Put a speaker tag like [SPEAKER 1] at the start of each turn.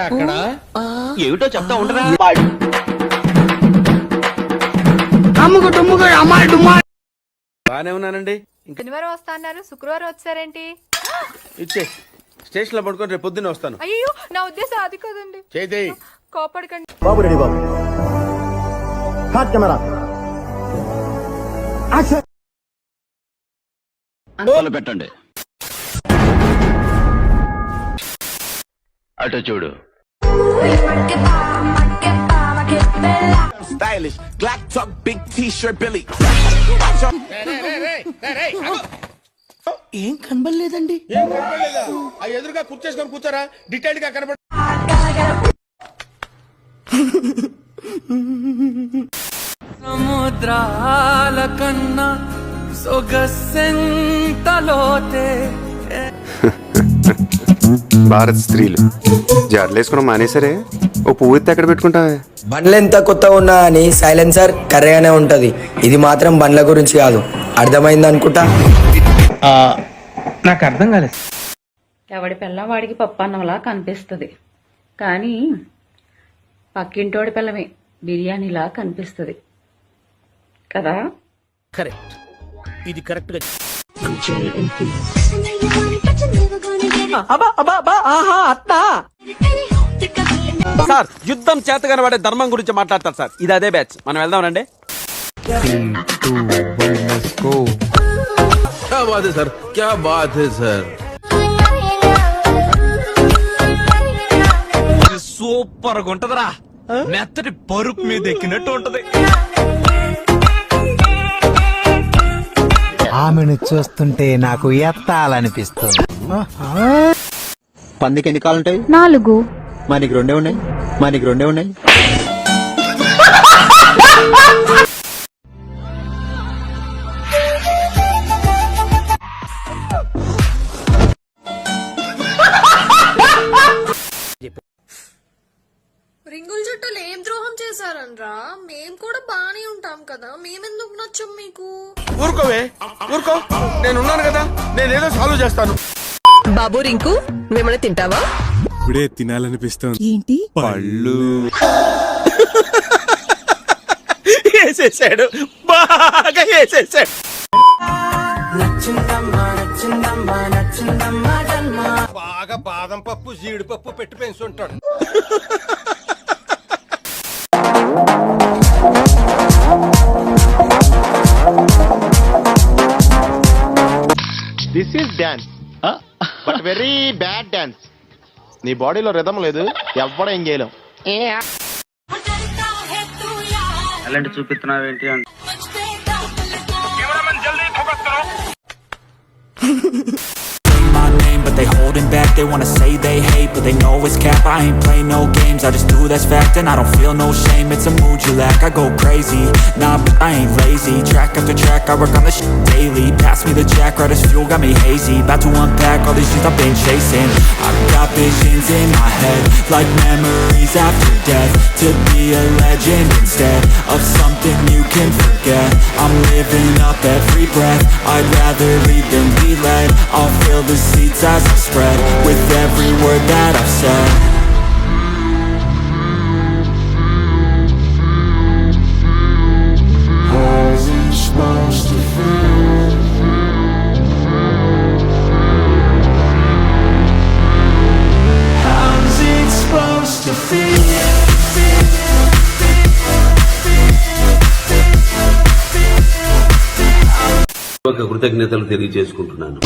[SPEAKER 1] అక్కడ
[SPEAKER 2] ఏమిటో చెప్తా ఉండరా.
[SPEAKER 3] బానే ఉన్నానండి. ఇంకా
[SPEAKER 4] శనివారం వస్తా అన్నారు, శుక్రవారం వచ్చారేంటి?
[SPEAKER 3] ఇచ్చే స్టేషన్ లో పడుకొని రేపు పొద్దున్నే వస్తాను.
[SPEAKER 4] అయ్యో నా ఉద్దేశం అది కదండి.
[SPEAKER 3] చేయి
[SPEAKER 4] కోపడకండి.
[SPEAKER 5] బాబు రెడీ బాబు. హాట్ కెమెరా.
[SPEAKER 2] మొదలు పెట్టండి. అటు చూడు.
[SPEAKER 6] Stylish, black top, big t-shirt, Billy.
[SPEAKER 1] ఏం కనబడలేదండి.
[SPEAKER 3] ఎదురుగా కూర్చేసుకొని కూర్చోరా, డీటెయిల్ గా కనబడ.
[SPEAKER 7] సముద్రాల కన్నా సొగసెంతలోతే.
[SPEAKER 8] భారత్ స్త్రీలు జాడలేసుకున్న మానేసరే ఓ పువ్వు ఎత్తి ఎక్కడ పెట్టుకుంటావే.
[SPEAKER 9] బండ్లు ఎంత కొత్తగా ఉన్నా అని సైలెన్సర్ కర్రేగానే ఉంటది. ఇది మాత్రం బండ్ల గురించి కాదు. అర్థమైంది అనుకుంటా.
[SPEAKER 1] నాకు అర్థం కాలేదు.
[SPEAKER 10] ఎవడి పిల్ల వాడికి పప్పు అన్నంలా కనిపిస్తుంది, కానీ పక్కింటోడి పిల్లమే బిర్యానీలా కనిపిస్తుంది కదా.
[SPEAKER 1] కరెక్ట్, ఇది కరెక్ట్ గా.
[SPEAKER 3] సార్ యుద్ధం చేతగానే వాడే ధర్మం గురించి మాట్లాడతారు సార్. ఇది అదే బ్యాచ్, మనం వెళ్దాం రండి.
[SPEAKER 6] क्या बात है सर, क्या बात है सर.
[SPEAKER 7] సూపర్ గా ఉంటదిరా. మెత్తటి పరుపు మీద ఎక్కినట్టు ఉంటది.
[SPEAKER 11] ఆమెను చూస్తుంటే నాకు ఎత్తాలనిపిస్తుంది.
[SPEAKER 5] పందికి ఎన్ని కాళ్ళు ఉంటాయి?
[SPEAKER 10] 4.
[SPEAKER 5] మనకి రెండే ఉన్నాయి.
[SPEAKER 4] రింగుల చుట్టూలు ఏం ద్రోహం చేశారనరా? మేం కూడా బానే ఉంటాం కదా, మేమెందుకు నచ్చం మీకు?
[SPEAKER 3] ఊరుకోవే, ఊరుకో. నేనున్నాను కదా, నేనేదో సాల్వ్ చేస్తాను.
[SPEAKER 4] బాబు రింకు, నువ్వేమైనా తింటావా?
[SPEAKER 8] ఇప్పుడే తినాలనిపిస్తుంది.
[SPEAKER 10] ఏంటి?
[SPEAKER 8] పళ్ళు
[SPEAKER 3] వేసేసాడు, బాగా వేసేసాడు. బాగా బాదం పప్పు జీడిపప్పు పెట్టి పెంచుంటాడు.
[SPEAKER 5] This is dance, but very bad dance. నీ బాడీలో రిథమ్ లేదు, ఎవ్వడం ఏం చేయలేం.
[SPEAKER 2] అలాంటి చూపిస్తున్నావేంటి అంటే
[SPEAKER 7] My name, but they holding back. They wanna say they hate, but they know it's cap. I ain't play no games, I just do that's fact. And I don't feel no shame, it's a mood you lack. I go crazy, nah, but I ain't lazy. Track after track, I work on the shit daily. Pass me the jack, right as fuel, got me hazy. About to unpack all these things I've been chasing. I've got visions in my head, like memories after death. To be a legend instead of something you can forget. I'm living up every breath, I'd rather lead than be led. I'll fill the seats as I spread, with every word that I've said. How's it supposed to feel? How's it supposed to feel?
[SPEAKER 2] కృతజ్ఞతలు తెలియజేసుకుంటున్నాను.